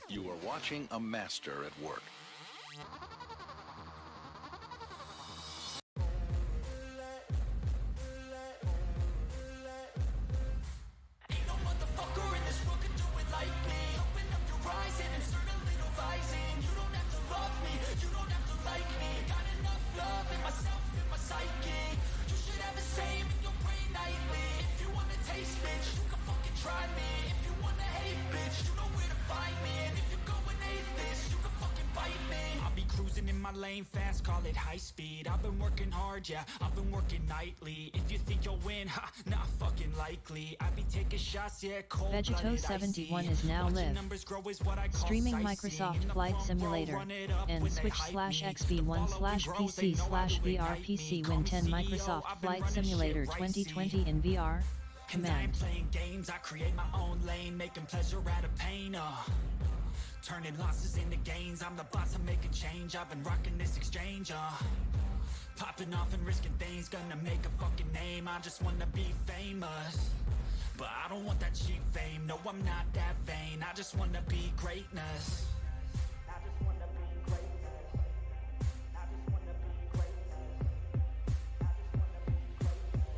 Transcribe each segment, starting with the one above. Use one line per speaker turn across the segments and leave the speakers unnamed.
You are watching a master at work.
Ain't no motherfucker in this world can do it like me. Open up your eyes and insert a little rising. You don't have to love me, you don't have to like me. Got enough love in myself, in my psyche. You should have the same in your brain nightly. If you wanna taste, bitch, you can fucking try me. If you wanna hate, bitch, you know where to find me. And if you're going hate this, you can fucking bite me. I'll be cruising in my lane fast, call it high speed. I've been working hard, yeah, I've been working nightly. If you think you'll win, ha, not fucking likely. I be taking shots, yeah, cold
Vegeto71 is now live. Streaming Microsoft Flight Simulator. And switch/XB1/PC/VRPC Win 10 Microsoft Flight Simulator 2020 in VR. Command.
Playing games, I create my own lane, making pleasure out of pain. Turning losses into gains, I'm the boss, I'm making change. I've been rocking this exchange. Popping off and risking things, gonna make a fucking name. I just wanna be famous, but I don't want that cheap fame. No, I'm not that vain. I just wanna be greatness. I just wanna be greatness. I just wanna be greatness. I just wanna be greatness.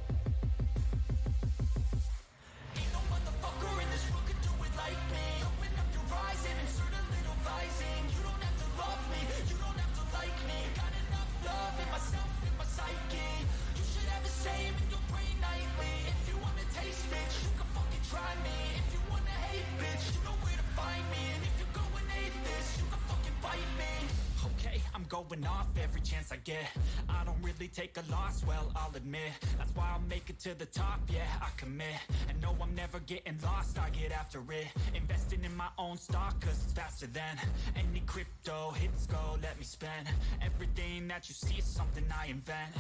Ain't no motherfucker in this world can do it like me. Open up your eyes and insert a little rising. You don't have to love me, you don't have to like me. Got enough love in myself, in my psyche. You should have the same in your brain nightly. If you wanna taste, bitch, you can fucking try me. If you wanna hate, bitch, you know where to find me. And if you're going hate this, you can fucking bite me. Okay, I'm going off every chance I get. I don't really take a loss, well, I'll admit. That's why I'll make it to the top, yeah, I commit. And no, I'm never getting lost, I get after it. Investing in my own stock, cause it's faster than any crypto hits go, let me spend. Everything that you see is something I invent.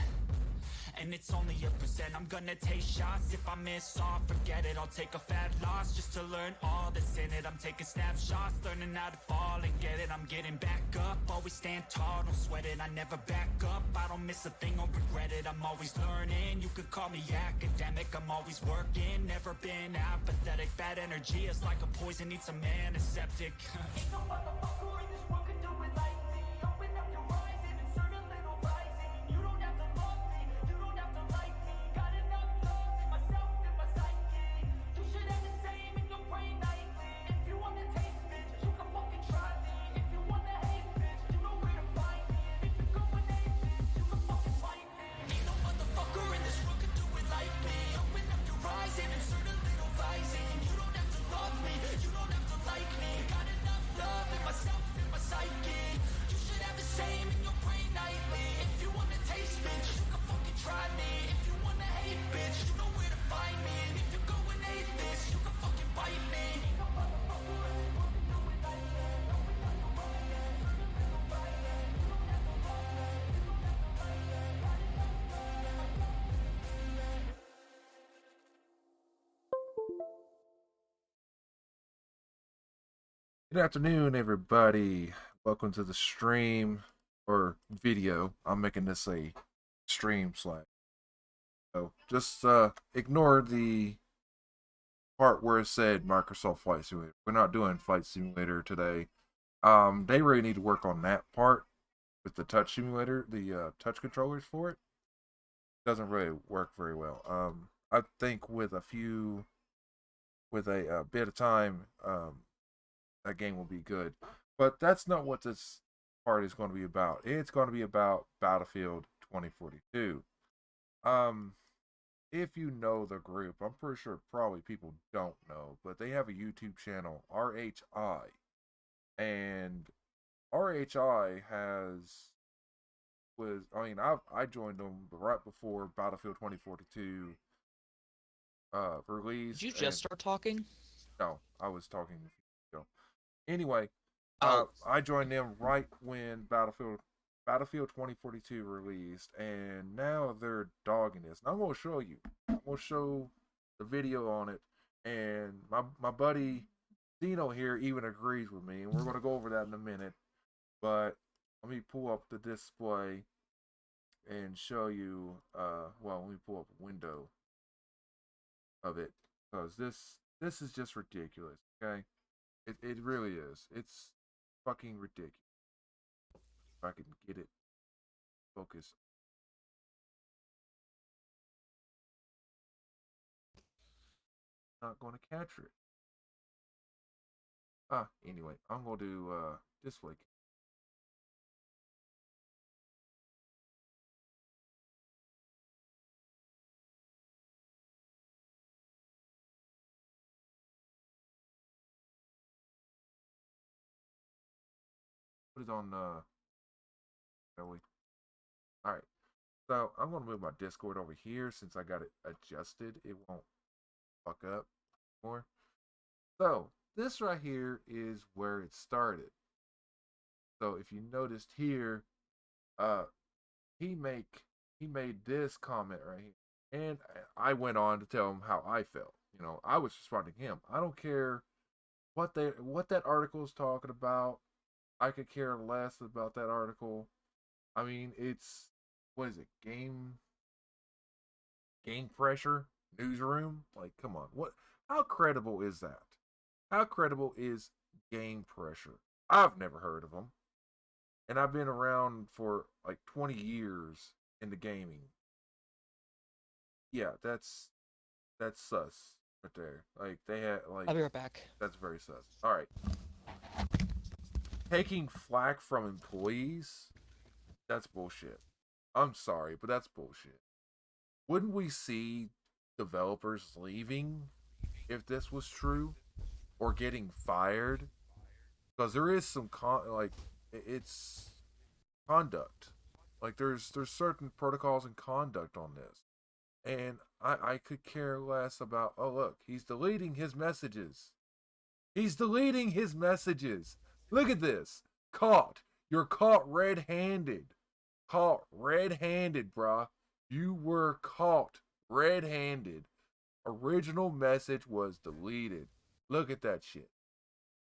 And it's only a percent. I'm gonna take shots. If I miss off, forget it. I'll take a fat loss just to learn all that's in it. I'm taking snapshots, learning how to fall and get it. I'm getting back up, always stand tall, don't sweat it. I never back up, I don't miss a thing or regret it. I'm always learning, you could call me academic. I'm always working, never been apathetic. Bad energy is like a poison, needs some antiseptic. Ain't no motherfucker in this world can do it like me. Open up your eyes and insert a little rising. You don't have to love me, you don't have to like me. Got enough love in myself, in my psyche. You should have the same in your brain nightly. If you wanna taste, bitch, you can fucking try me. If you wanna hate, bitch, you know where to find me. And if you're going hate this, you can fucking fight me. Ain't no motherfucker in this world can do it like me. Open up your eyes and insert a little rising. You don't have to love me, you don't have to like me. Got enough love in myself, in my psyche. You should have the same in your brain nightly. If you wanna taste, bitch, you can fucking try me. If you wanna hate, bitch, you know where to find me. And if you're going hate this, you can fucking bite me. Ain't no motherfucker in this world can do it like me. Open up your eyes and insert a little rising. You don't have to love me, you don't have to like me. Got enough love in myself, in my psyche.
Good afternoon, everybody. Welcome to the stream or video. I'm making this a stream slash. So just ignore the part where it said Microsoft Flight Simulator. We're not doing Flight Simulator today. They really need to work on that part with the touch simulator, the touch controllers for it. Doesn't really work very well. I think with a bit of time, that game will be good. But that's not what this part is going to be about. It's going to be about Battlefield 2042. If you know the group, I'm pretty sure probably people don't know, but they have a YouTube channel, RHI. And RHI I joined them right before Battlefield 2042 released.
Did you just start talking?
No, I was talking a few minutes ago. Anyway, I joined them right when Battlefield 2042 released, and now they're dogging this. And I'm going to show you. I'm going to show the video on it, and my buddy Dino here even agrees with me, and we're going to go over that in a minute. But let me pull up the display and show you, let me pull up a window of it, because this is just ridiculous, okay? It really is. It's fucking ridiculous. If I can get it focused. Not going to capture it. Anyway, I'm going to do display. Put it on, shall we? Alright, so I'm going to move my Discord over here since I got it adjusted. It won't fuck up more. So, this right here is where it started. So, if you noticed here, uh, he made this comment right here, and I went on to tell him how I felt. You know, I was responding to him. I don't care what that article is talking about. I could care less about that article. I mean, it's what is it? Game pressure newsroom? Like, come on. What? How credible is that? How credible is game pressure? I've never heard of them, and I've been around for like 20 years into gaming. Yeah, that's sus right there. Like they had like
I'll be right back.
that's very sus. All right, taking flack from employees, that's bullshit. I'm sorry, but that's bullshit. Wouldn't we see developers leaving if this was true or getting fired? Because there is some it's conduct. Like there's certain protocols and conduct on this. And I could care less about, oh look, he's deleting his messages. He's deleting his messages. Look at this. Caught. You're caught red-handed. Caught red-handed, bruh. You were caught red-handed. Original message was deleted. Look at that shit.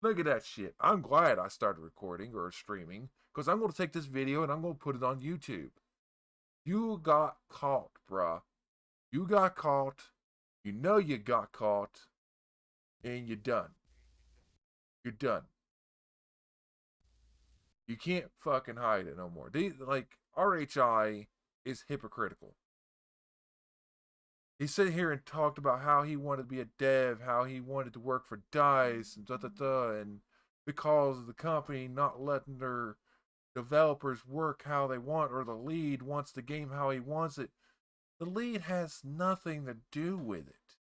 Look at that shit. I'm glad I started recording or streaming because I'm going to take this video and I'm going to put it on YouTube. You got caught, bruh. You got caught. You know you got caught. And you're done. You're done. You can't fucking hide it no more. RHI is hypocritical. He sat here and talked about how he wanted to be a dev, how he wanted to work for DICE, and because of the company not letting their developers work how they want, or the lead wants the game how he wants it. The lead has nothing to do with it.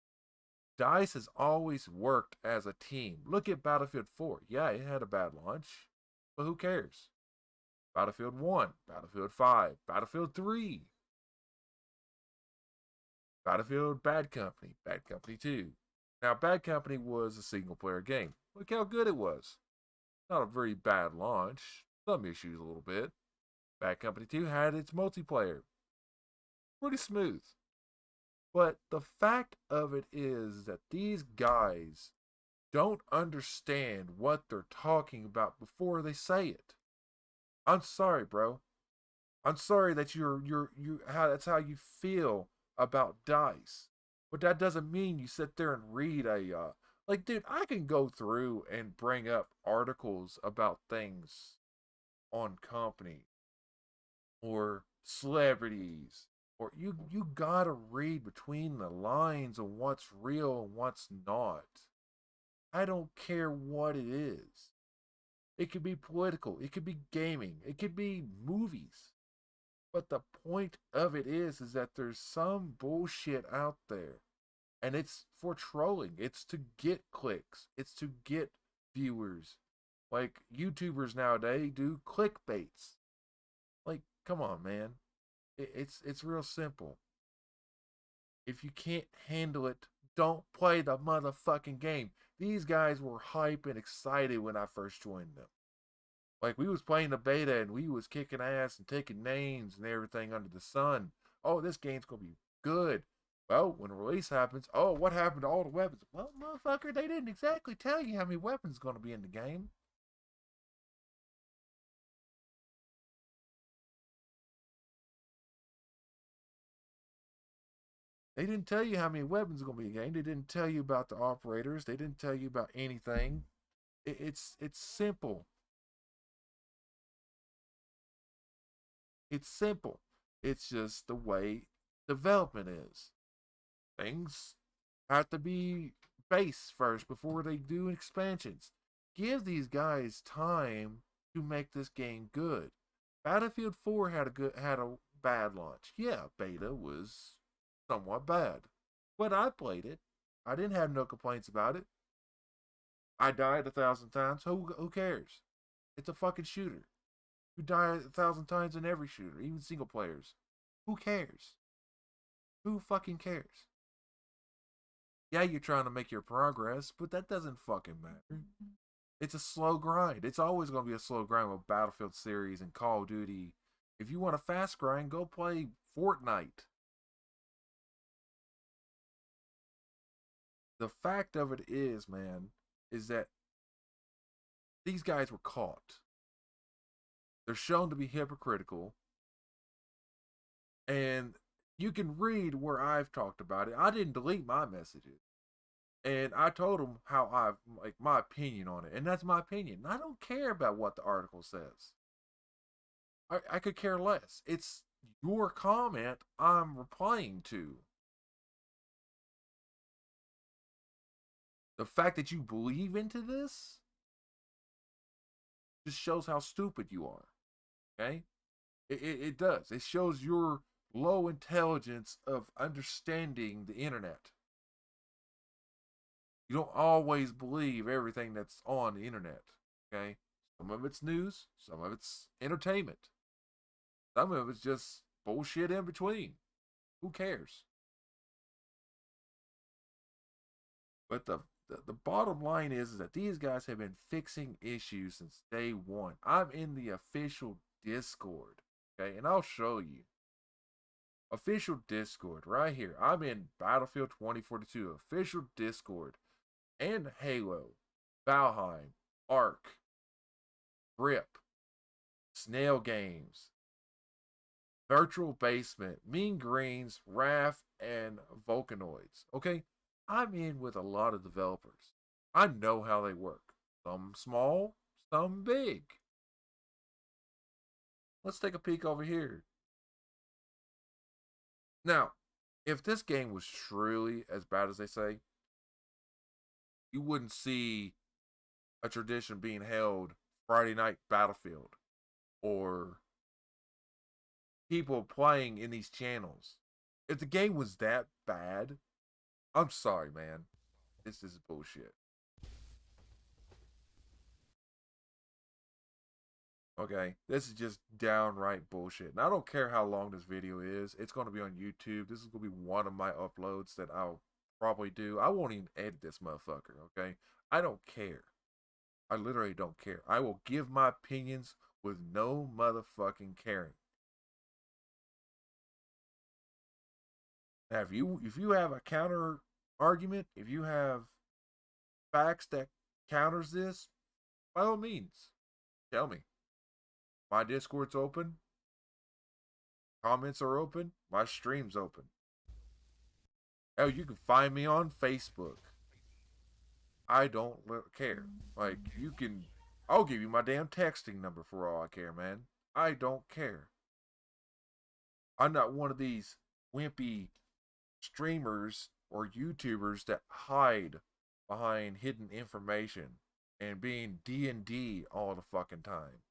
DICE has always worked as a team. Look at Battlefield 4. Yeah, it had a bad launch, but who cares? Battlefield 1, Battlefield 5, Battlefield 3, Battlefield Bad Company, Bad Company 2. Now, Bad Company was a single-player game. Look how good it was. Not a very bad launch. Some issues a little bit. Bad Company 2 had its multiplayer. Pretty smooth. But the fact of it is that these guys don't understand what they're talking about before they say it. I'm sorry, bro. I'm sorry that that's how you feel about DICE. But that doesn't mean you sit there and read dude, I can go through and bring up articles about things on company or celebrities, or you gotta read between the lines of what's real and what's not. I don't care what it is. It could be political, it could be gaming, it could be movies. But the point of it is that there's some bullshit out there. And it's for trolling. It's to get clicks. It's to get viewers. Like YouTubers nowadays do clickbaits. Like, come on, man. It's real simple. If you can't handle it, don't play the motherfucking game. These guys were hype and excited when I first joined them. Like, we was playing the beta and we was kicking ass and taking names and everything under the sun. Oh, this game's gonna be good. Well, when release happens, oh, what happened to all the weapons? Well, motherfucker, they didn't exactly tell you how many weapons gonna be in the game. They didn't tell you how many weapons are gonna be in the game. They didn't tell you about the operators. They didn't tell you about anything. It's simple. It's simple. It's just the way development is. Things have to be base first before they do expansions. Give these guys time to make this game good. Battlefield 4 had a bad launch. Yeah, beta was somewhat bad. But I played it. I didn't have no complaints about it. I died 1,000 times. Who cares? It's a fucking shooter. You die 1,000 times in every shooter, even single players. Who cares? Who fucking cares? Yeah, you're trying to make your progress, but that doesn't fucking matter. It's a slow grind. It's always going to be a slow grind with Battlefield series and Call of Duty. If you want a fast grind, go play Fortnite. The fact of it is, man, is that these guys were caught. They're shown to be hypocritical. And you can read where I've talked about it. I didn't delete my messages. And I told them how like my opinion on it. And that's my opinion. I don't care about what the article says. I could care less. It's your comment I'm replying to. The fact that you believe into this just shows how stupid you are. Okay? It does. It shows your low intelligence of understanding the internet. You don't always believe everything that's on the internet. Okay? Some of it's news, some of it's entertainment. Some of it's just bullshit in between. Who cares? But the bottom line is that these guys have been fixing issues since day one. I'm in the official Discord, okay, and I'll show you. Official Discord right here. I'm in Battlefield 2042 official Discord, and Halo, Valheim, Ark, Grip, Snail Games, Virtual Basement, Mean Greens, Wrath, and Vulcanoids. Okay, I'm in with a lot of developers. I know how they work. Some small, some big. Let's take a peek over here. Now, if this game was truly as bad as they say, you wouldn't see a tradition being held Friday Night Battlefield or people playing in these channels. If the game was that bad, I'm sorry, man. This is bullshit. Okay, this is just downright bullshit. And I don't care how long this video is. It's going to be on YouTube. This is going to be one of my uploads that I'll probably do. I won't even edit this motherfucker, okay? I don't care. I literally don't care. I will give my opinions with no motherfucking caring. Now, if you have a counter argument, if you have facts that counters this, by all means, tell me. My Discord's open. Comments are open. My stream's open. Oh, you can find me on Facebook. I don't care. Like, you can... I'll give you my damn texting number for all I care, man. I don't care. I'm not one of these wimpy streamers or YouTubers that hide behind hidden information and being D&D all the fucking time.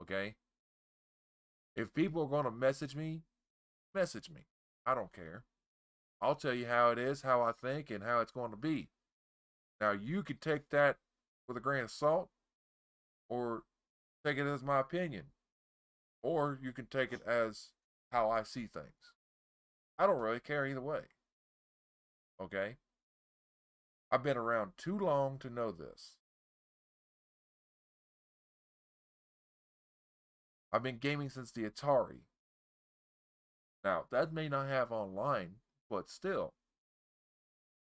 Okay? If people are going to message me. I don't care. I'll tell you how it is, how I think, and how it's going to be. Now, you can take that with a grain of salt, or take it as my opinion, or you can take it as how I see things. I don't really care either way. Okay? I've been around too long to know this. I've been gaming since the Atari. Now, that may not have online, but still,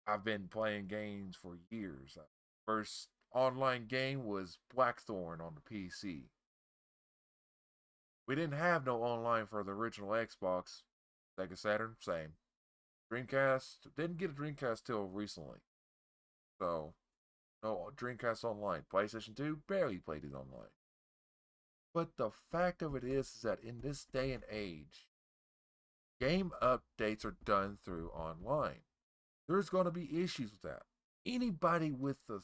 I've been playing games for years. First online game was Blackthorn on the PC. We didn't have no online for the original Xbox. Sega Saturn, same. Dreamcast, didn't get a Dreamcast till recently. So, No, Dreamcast Online. PlayStation 2 barely played it online. But the fact of it is that in this day and age, game updates are done through online. There's going to be issues with that. Anybody with a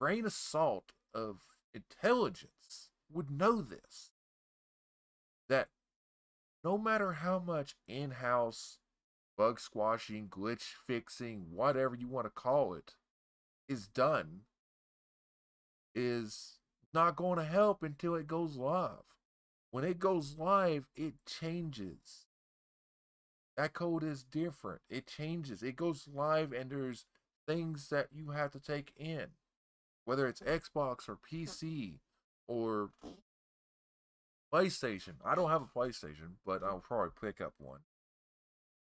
grain of salt of intelligence would know this. That no matter how much in house bug squashing, glitch fixing, whatever you want to call it, is done, is not going to help until it goes live. When it goes live, it changes. That code is different. It changes. It goes live, and there's things that you have to take in, whether it's Xbox or PC or PlayStation. I don't have a PlayStation, but I'll probably pick up one.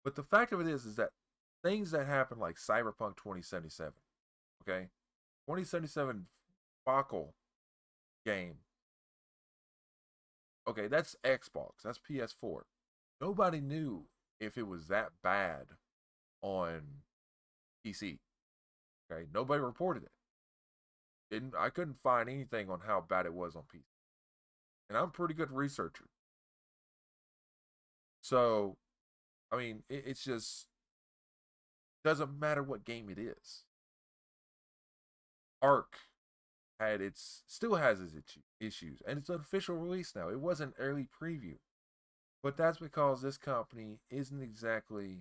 But the fact of it is that things that happen like Cyberpunk 2077, okay? 2077 Focal game. Okay, that's Xbox. That's PS4. Nobody knew if it was that bad on PC. Okay, nobody reported it. I couldn't find anything on how bad it was on PC. And I'm a pretty good researcher. So, I mean, it's just doesn't matter what game it is. Ark still has its issues, and it's an official release now. It was an early preview, but that's because this company isn't exactly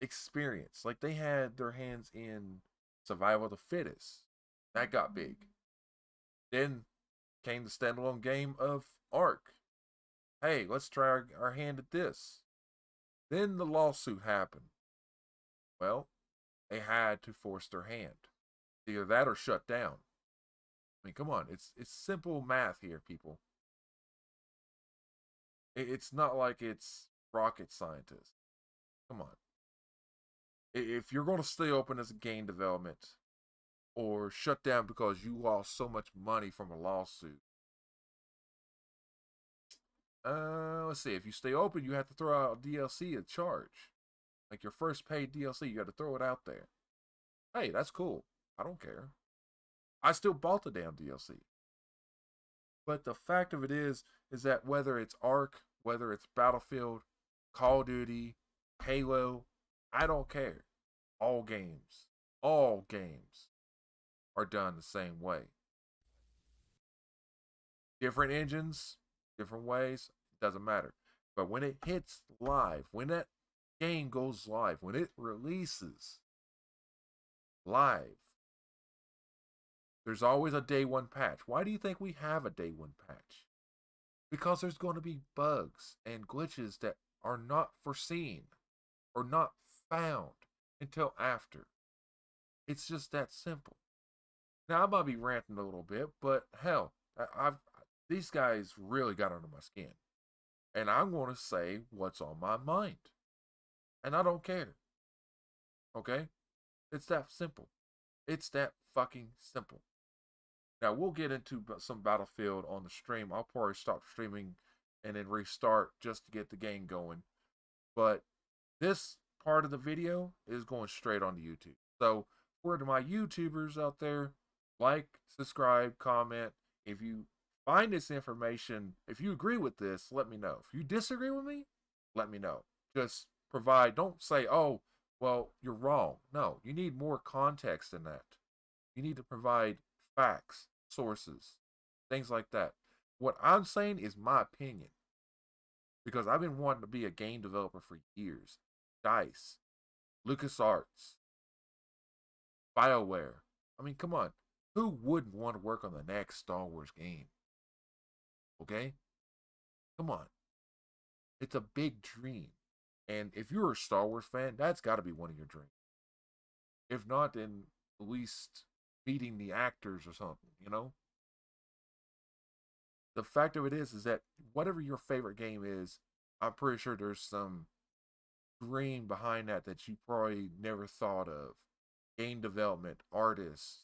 experienced. Like, they had their hands in Survival of the Fittest. That got big. Then came the standalone game of Ark. Hey, let's try our hand at this. Then the lawsuit happened. Well, they had to force their hand. Either that or shut down. I mean, come on, it's simple math here, people. It's not like it's rocket scientists. Come on. If you're going to stay open as a game development or shut down because you lost so much money from a lawsuit, let's see. If you stay open, you have to throw out DLC at charge. Like your first paid DLC, you got to throw it out there. Hey, that's cool. I don't care. I still bought the damn DLC. But the fact of it is that whether it's Ark, whether it's Battlefield, Call of Duty, Halo, I don't care. All games are done the same way. Different engines, different ways, doesn't matter. But when it hits live, when that game goes live, when it releases live, there's always a day one patch. Why do you think we have a day one patch? Because there's going to be bugs and glitches that are not foreseen or not found until after. It's just that simple. Now, I might be ranting a little bit, but hell, these guys really got under my skin. And I'm going to say what's on my mind. And I don't care. Okay? It's that simple. It's that fucking simple. Now, we'll get into some Battlefield on the stream. I'll probably stop streaming and then restart just to get the game going. But this part of the video is going straight onto YouTube. So, for my YouTubers out there, like, subscribe, comment. If you find this information, if you agree with this, let me know. If you disagree with me, let me know. Just provide, don't say, oh, well, you're wrong. No, you need more context than that. You need to provide facts, sources, things like that. What I'm saying is my opinion. Because I've been wanting to be a game developer for years. DICE, LucasArts, BioWare. I mean, come on. Who wouldn't want to work on the next Star Wars game? Okay? Come on. It's a big dream. And if you're a Star Wars fan, that's got to be one of your dreams. If not, then at least meeting the actors or something, you know? The fact of it is that whatever your favorite game is, I'm pretty sure there's some dream behind that you probably never thought of. Game development, artists,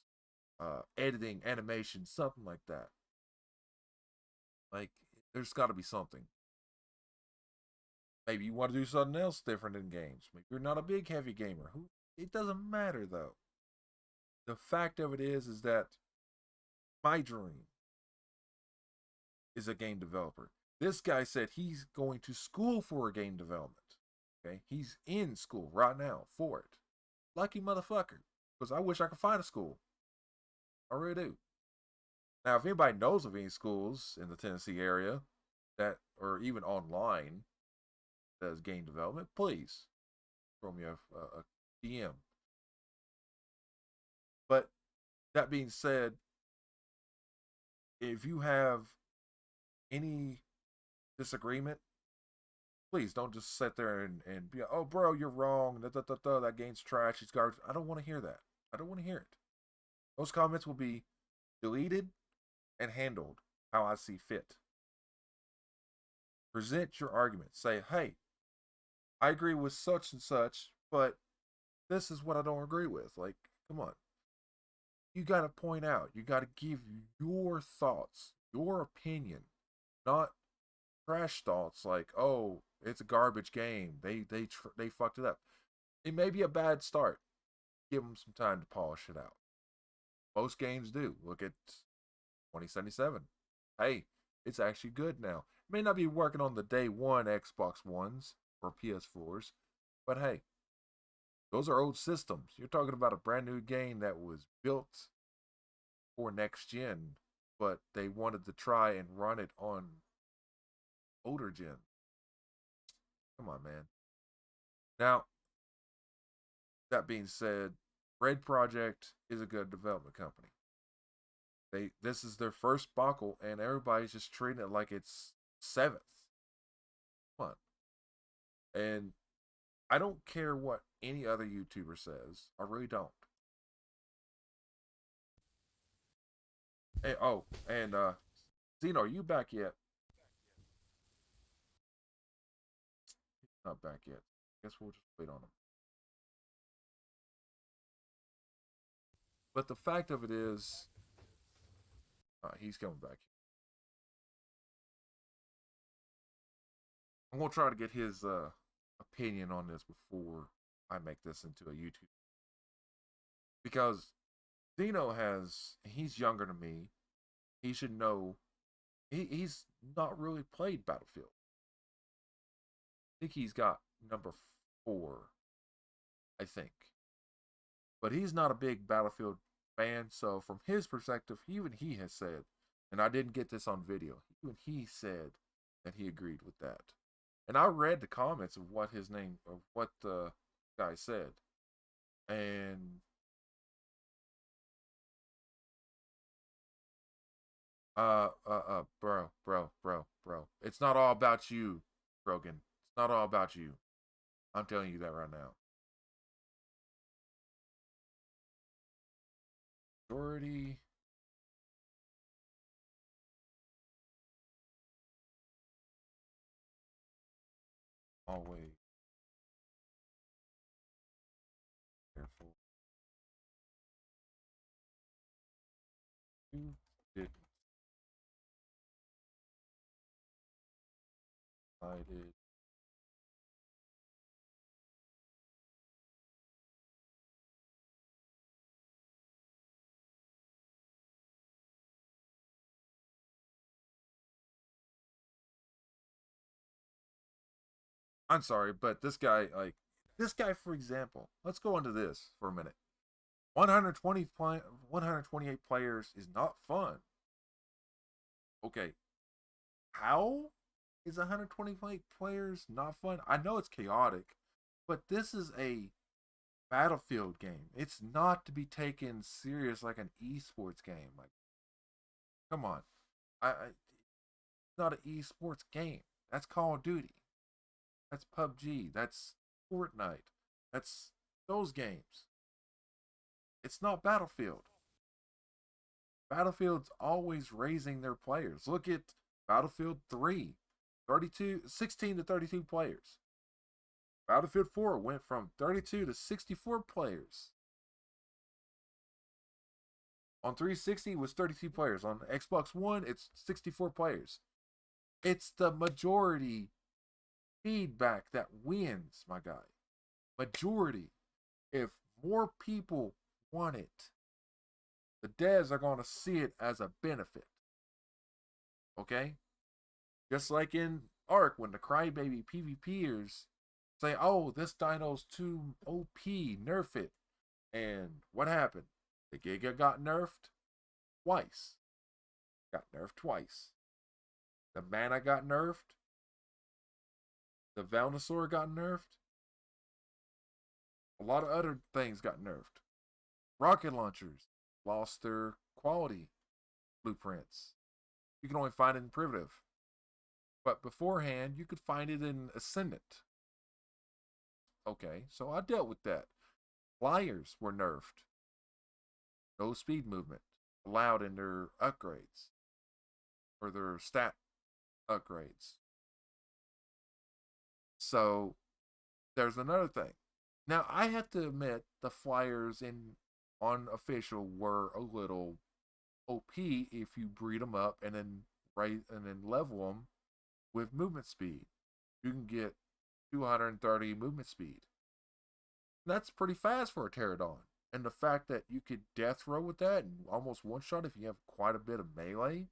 editing, animation, something like that. Like, there's got to be something. Maybe you want to do something else different in games. Maybe you're not a big heavy gamer. It doesn't matter though. the fact of it is that my dream is a game developer. This guy said he's going to school for game development. Okay, he's in school right now for it. Lucky motherfucker, because I wish I could find a school. I really do. Now, if anybody knows of any schools in the Tennessee area that, or even online, does game development, please throw me a DM. But that being said, if you have any disagreement, please don't just sit there and be, oh, bro, you're wrong. That game's trash. It's garbage. I don't want to hear that. I don't want to hear it. Those comments will be deleted and handled how I see fit. Present your argument. Say, hey, I agree with such and such, but this is what I don't agree with. Like, come on. You got to point out. You got to give your thoughts, your opinion, not trash thoughts like, oh, it's a garbage game. They fucked it up. It may be a bad start. Give them some time to polish it out. Most games do. Look at 2077. Hey, it's actually good now. It may not be working on the day one Xbox Ones or PS4s, but hey, those are old systems. You're talking about a brand new game that was built for next gen, but they wanted to try and run it on older gen. Come on, man. Now, that being said, Red Project is a good development company. This is their first buckle, and everybody's just treating it like it's seventh. Come on. And I don't care what any other YouTuber says. I really don't. Hey, oh, and Zeno, are you back yet? Not back yet. Guess we'll just wait on him. But the fact of it is, he's coming back. I'm gonna try to get his opinion on this before I make this into a YouTube, because Zeno he's younger than me. He should know. He's not really played Battlefield. I think he's got number 4, I think. But he's not a big Battlefield fan, so from his perspective, even he has said, and I didn't get this on video, even he said that he agreed with that. And I read the comments of what the guy said. And bro. It's not all about you, Brogan. It's not all about you. I'm telling you that right now. Majority. Always careful. You didn't. I did. I'm sorry, but this guy, for example, let's go into this for a minute. 128 players is not fun. Okay, how is 128 players not fun? I know it's chaotic, but this is a Battlefield game. It's not to be taken serious like an esports game. Like, come on, it's not an esports game. That's Call of Duty. That's PUBG. That's Fortnite. That's those games. It's not Battlefield. Battlefield's always raising their players. Look at Battlefield 3, 16 to 32 players. Battlefield 4 went from 32 to 64 players. On 360 it was 32 players. On Xbox One, it's 64 players. It's the majority feedback that wins, my guy. Majority. If more people want it, The devs are going to see it as a benefit. Okay? Just like in Ark, when the Crybaby PvPers say, oh, this dino's too OP, nerf it. And what happened? The Giga got nerfed twice. Got nerfed twice. The Mana got nerfed. The Venusaur got nerfed. A lot of other things got nerfed. Rocket launchers lost their quality blueprints. You can only find it in Primitive. But beforehand, you could find it in Ascendant. Okay, so I dealt with that. Flyers were nerfed. No speed movement allowed in their upgrades. Or their stat upgrades. So, there's another thing. Now, I have to admit, the flyers in on official were a little OP if you breed them up and then level them with movement speed. You can get 230 movement speed. That's pretty fast for a pterodon. And the fact that you could death row with that and almost one shot if you have quite a bit of melee.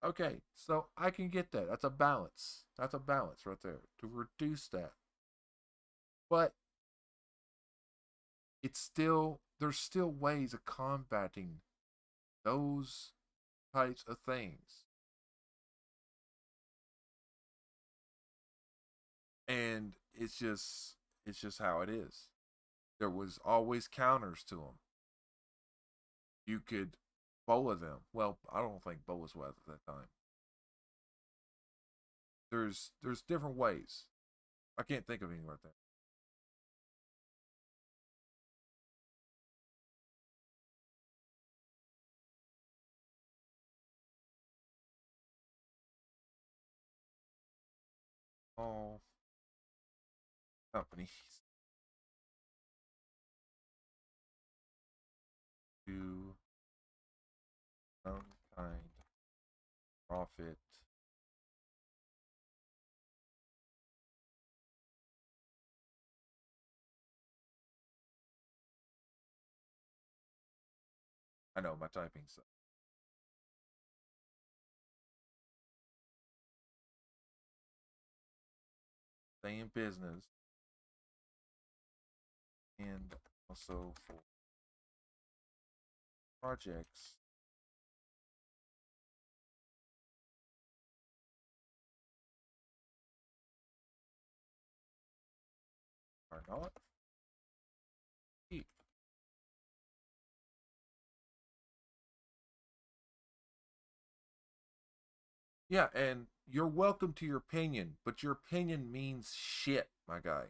Okay, so I can get that. That's a balance. That's a balance right there to reduce that. But there's still ways of combating those types of things. And it's just how it is. There was always counters to them. You could boa them. Well, I don't think boas was at that time. There's different ways. I can't think of any right there. Oh, companies do some kind of profit. I know my typing sucks. Stay in business and also for projects. Are not cheap. Yeah, and you're welcome to your opinion, but your opinion means shit, my guy.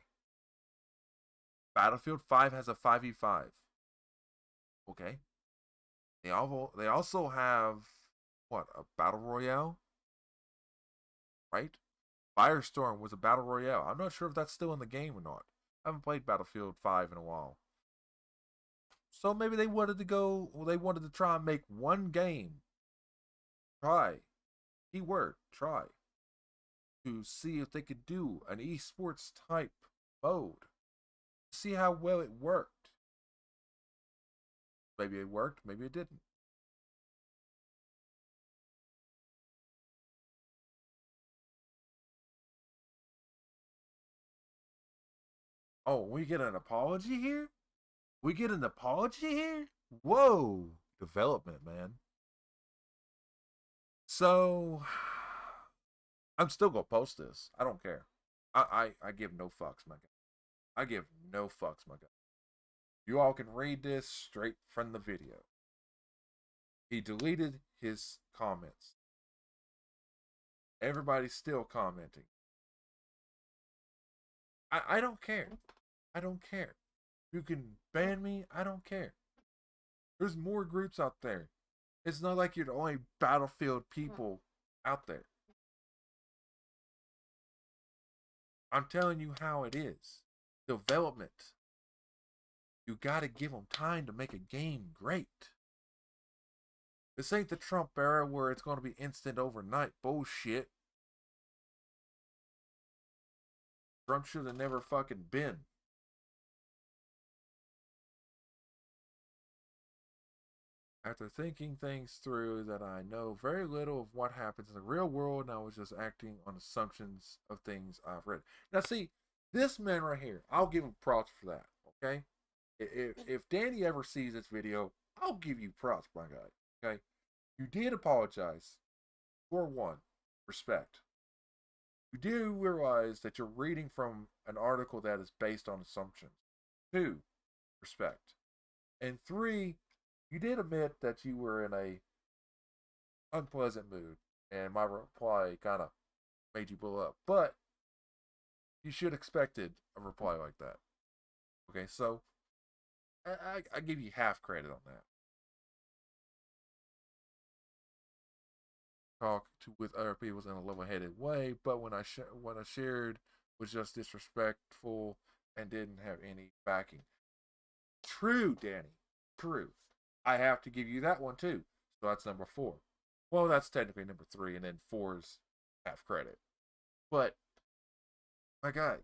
Battlefield 5 has a 5v5. Okay. They also have what, a battle royale? Right? Firestorm was a battle royale. I'm not sure if that's still in the game or not. I haven't played Battlefield 5 in a while. So maybe they wanted to try and make one game. Try. Keyword, try. To see if they could do an esports type mode. See how well it worked. Maybe it worked, maybe it didn't. Oh, we get an apology here? We get an apology here? Whoa. Development, man. So, I'm still going to post this. I don't care. I give no fucks, my guy. I give no fucks, my guy. You all can read this straight from the video. He deleted his comments. Everybody's still commenting. I don't care. I don't care. You can ban me. I don't care. There's more groups out there. It's not like you're the only Battlefield people out there. I'm telling you how it is. Development. You gotta give them time to make a game great. This ain't the Trump era where it's gonna be instant overnight bullshit. Trump should have never fucking been. After thinking things through, that I know very little of what happens in the real world, and I was just acting on assumptions of things I've read. Now, see, this man right here, I'll give him props for that. Okay, if Danny ever sees this video, I'll give you props, my guy. Okay, you did apologize. For one, respect. You do realize that you're reading from an article that is based on assumptions. Two, respect. And three, you did admit that you were in a unpleasant mood, and my reply kind of made you blow up. But you should expected a reply like that. Okay, so I give you half credit on that. Talk to with other people in a level-headed way, but when I shared was just disrespectful and didn't have any backing. True, Danny. True. I have to give you that one too. So that's number 4. Well, that's technically number 3, and then 4 is half credit. But my guy,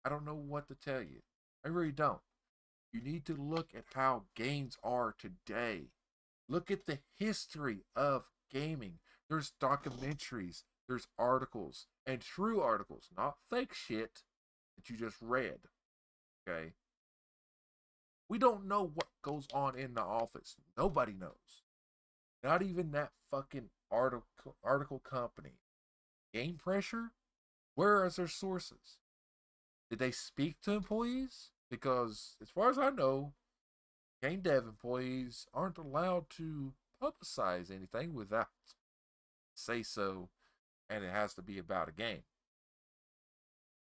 I don't know what to tell you. I really don't. You need to look at how games are today. Look at the history of gaming. There's documentaries, there's articles, and true articles, not fake shit that you just read. Okay? We don't know what goes on in the office. Nobody knows. Not even that fucking article company. Game Pressure? Where is their sources? Did they speak to employees? Because as far as I know, game dev employees aren't allowed to publicize anything without say so, and it has to be about a game.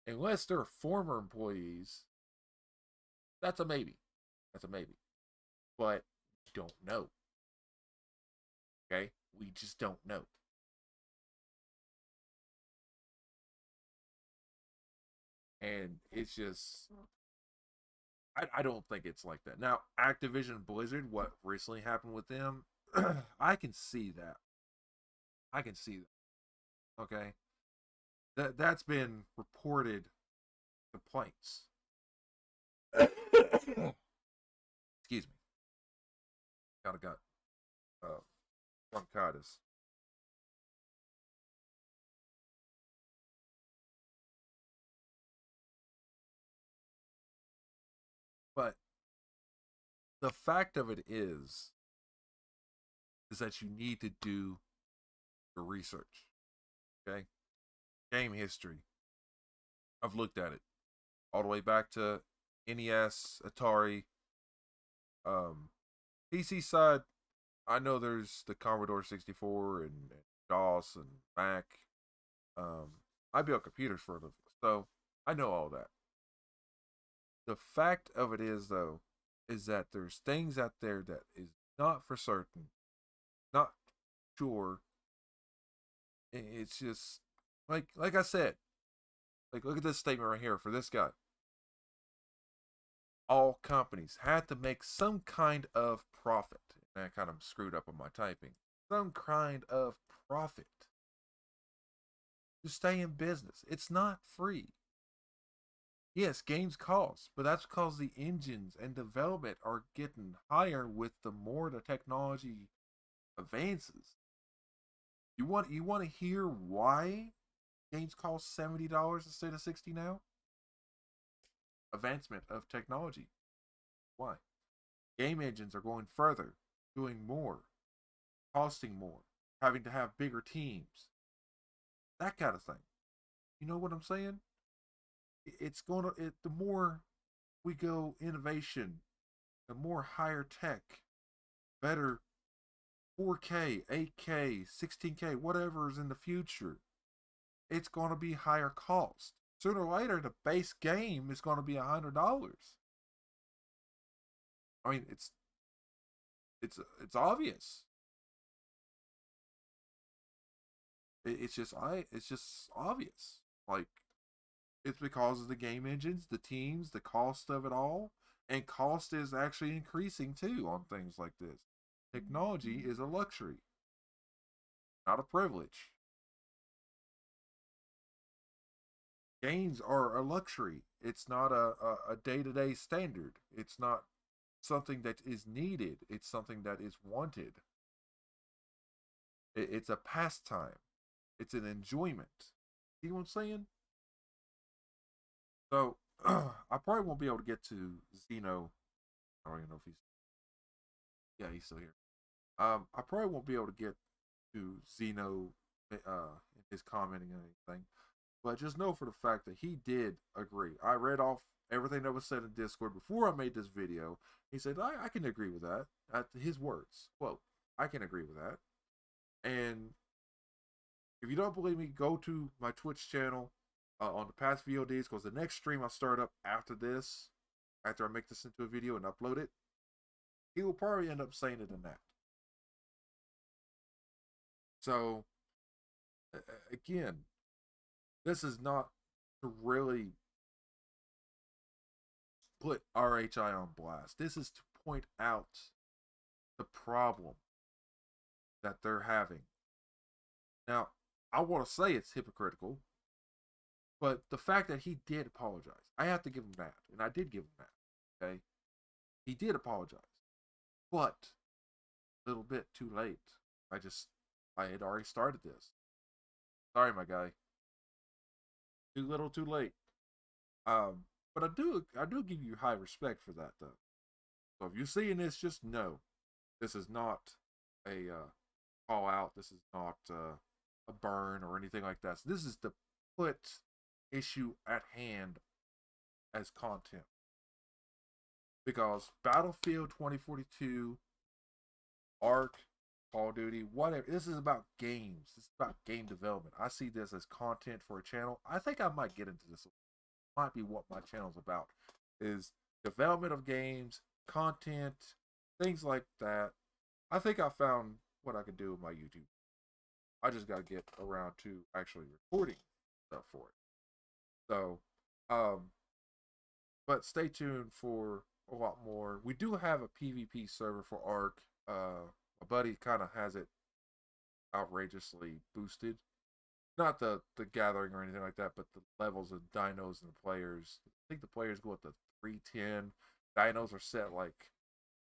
Unless they're former employees, that's a maybe. That's a maybe. But we don't know. Okay? We just don't know. And it's just, I don't think it's like that. Now, Activision Blizzard, what recently happened with them, I can see that. I can see that. Okay? That's been reported complaints. Excuse me. Kind of got bronchitis. But the fact of it is that you need to do the research. Okay? Game history. I've looked at it all the way back to NES, Atari, PC side. I know there's the Commodore 64 and DOS and Mac. I built computers for a living, so I know all that. The fact of it is, though, is that there's things out there that is not for certain, not sure. It's just like I said, like look at this statement right here for this guy. All companies had to make some kind of profit. And I kind of screwed up on my typing. Some kind of profit to stay in business. It's not free. Yes, games cost, but that's because the engines and development are getting higher with the more the technology advances. You want to hear why games cost $70 instead of 60 now? Advancement of technology. Why? Game engines are going further, doing more, costing more, having to have bigger teams. That kind of thing. You know what I'm saying? It's going to the more we go innovation, the more higher tech, better 4K, 8K, 16K, whatever is in the future. It's going to be higher cost. Sooner or later, the base game is going to be $100. I mean, it's obvious. It's just obvious. Like it's because of the game engines, the teams, the cost of it all, and cost is actually increasing too on things like this. Technology is a luxury, not a privilege. Games are a luxury. It's not a day-to-day standard. It's not something that is needed. It's something that is wanted. It's a pastime. It's an enjoyment. See what I'm saying? So I probably won't be able to get to Zeno. I don't even know if he's. Yeah, he's still here. I probably won't be able to get to Zeno in his commenting and anything, but just know for the fact that he did agree. I read off everything that was said in Discord before I made this video. He said, I can agree with that. At his words. Quote, I can agree with that. And if you don't believe me, go to my Twitch channel on the past VODs, because the next stream I'll start up after this, after I make this into a video and upload it, he will probably end up saying it in that. So, again, this is not to really put RHI on blast. This is to point out the problem that they're having. Now, I want to say it's hypocritical, but the fact that he did apologize, I have to give him that. And I did give him that. Okay? He did apologize. But a little bit too late. I had already started this. Sorry, my guy. Too little, too late. But I do give you high respect for that, though. So if you're seeing this, just know this is not a call out. This is not a burn or anything like that. So this is to put issue at hand as content, because Battlefield 2042, Ark, Call of Duty, whatever. This is about games. This is about game development. I see this as content for a channel. I think I might get into this. Might be what my channel's about, is development of games, content, things like that. I think I found what I could do with my YouTube. I just got to get around to actually recording stuff for it. So, but stay tuned for a lot more. We do have a PvP server for Ark. My buddy kind of has it outrageously boosted. Not the gathering or anything like that, but the levels of dinos and the players. I think the players go up to 310. Dinos are set like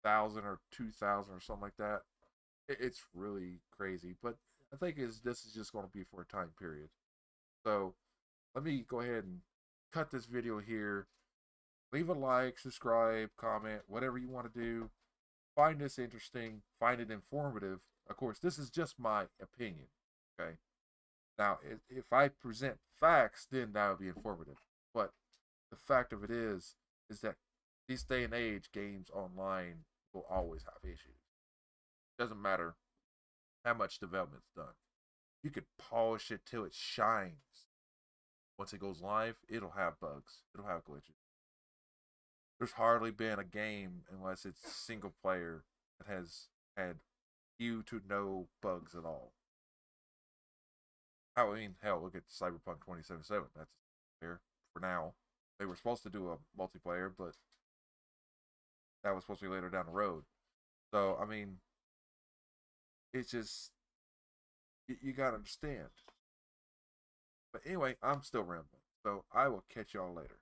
1,000 or 2,000 or something like that. It's really crazy, but I think this is just going to be for a time period. So let me go ahead and cut this video here. Leave a like, subscribe, comment, whatever you want to do. Find this interesting, find it informative. Of course, this is just my opinion, okay? Now, if I present facts, then that would be informative. But the fact of it is that this day and age, games online will always have issues. Doesn't matter how much development's done. You could polish it till it shines. Once it goes live, it'll have bugs. It'll have glitches. There's hardly been a game, unless it's single player, that has had few to no bugs at all. I mean, hell, look at Cyberpunk 2077. That's there for now. They were supposed to do a multiplayer, but that was supposed to be later down the road. So, I mean, it's just, you gotta understand. But anyway, I'm still rambling. So I will catch y'all later.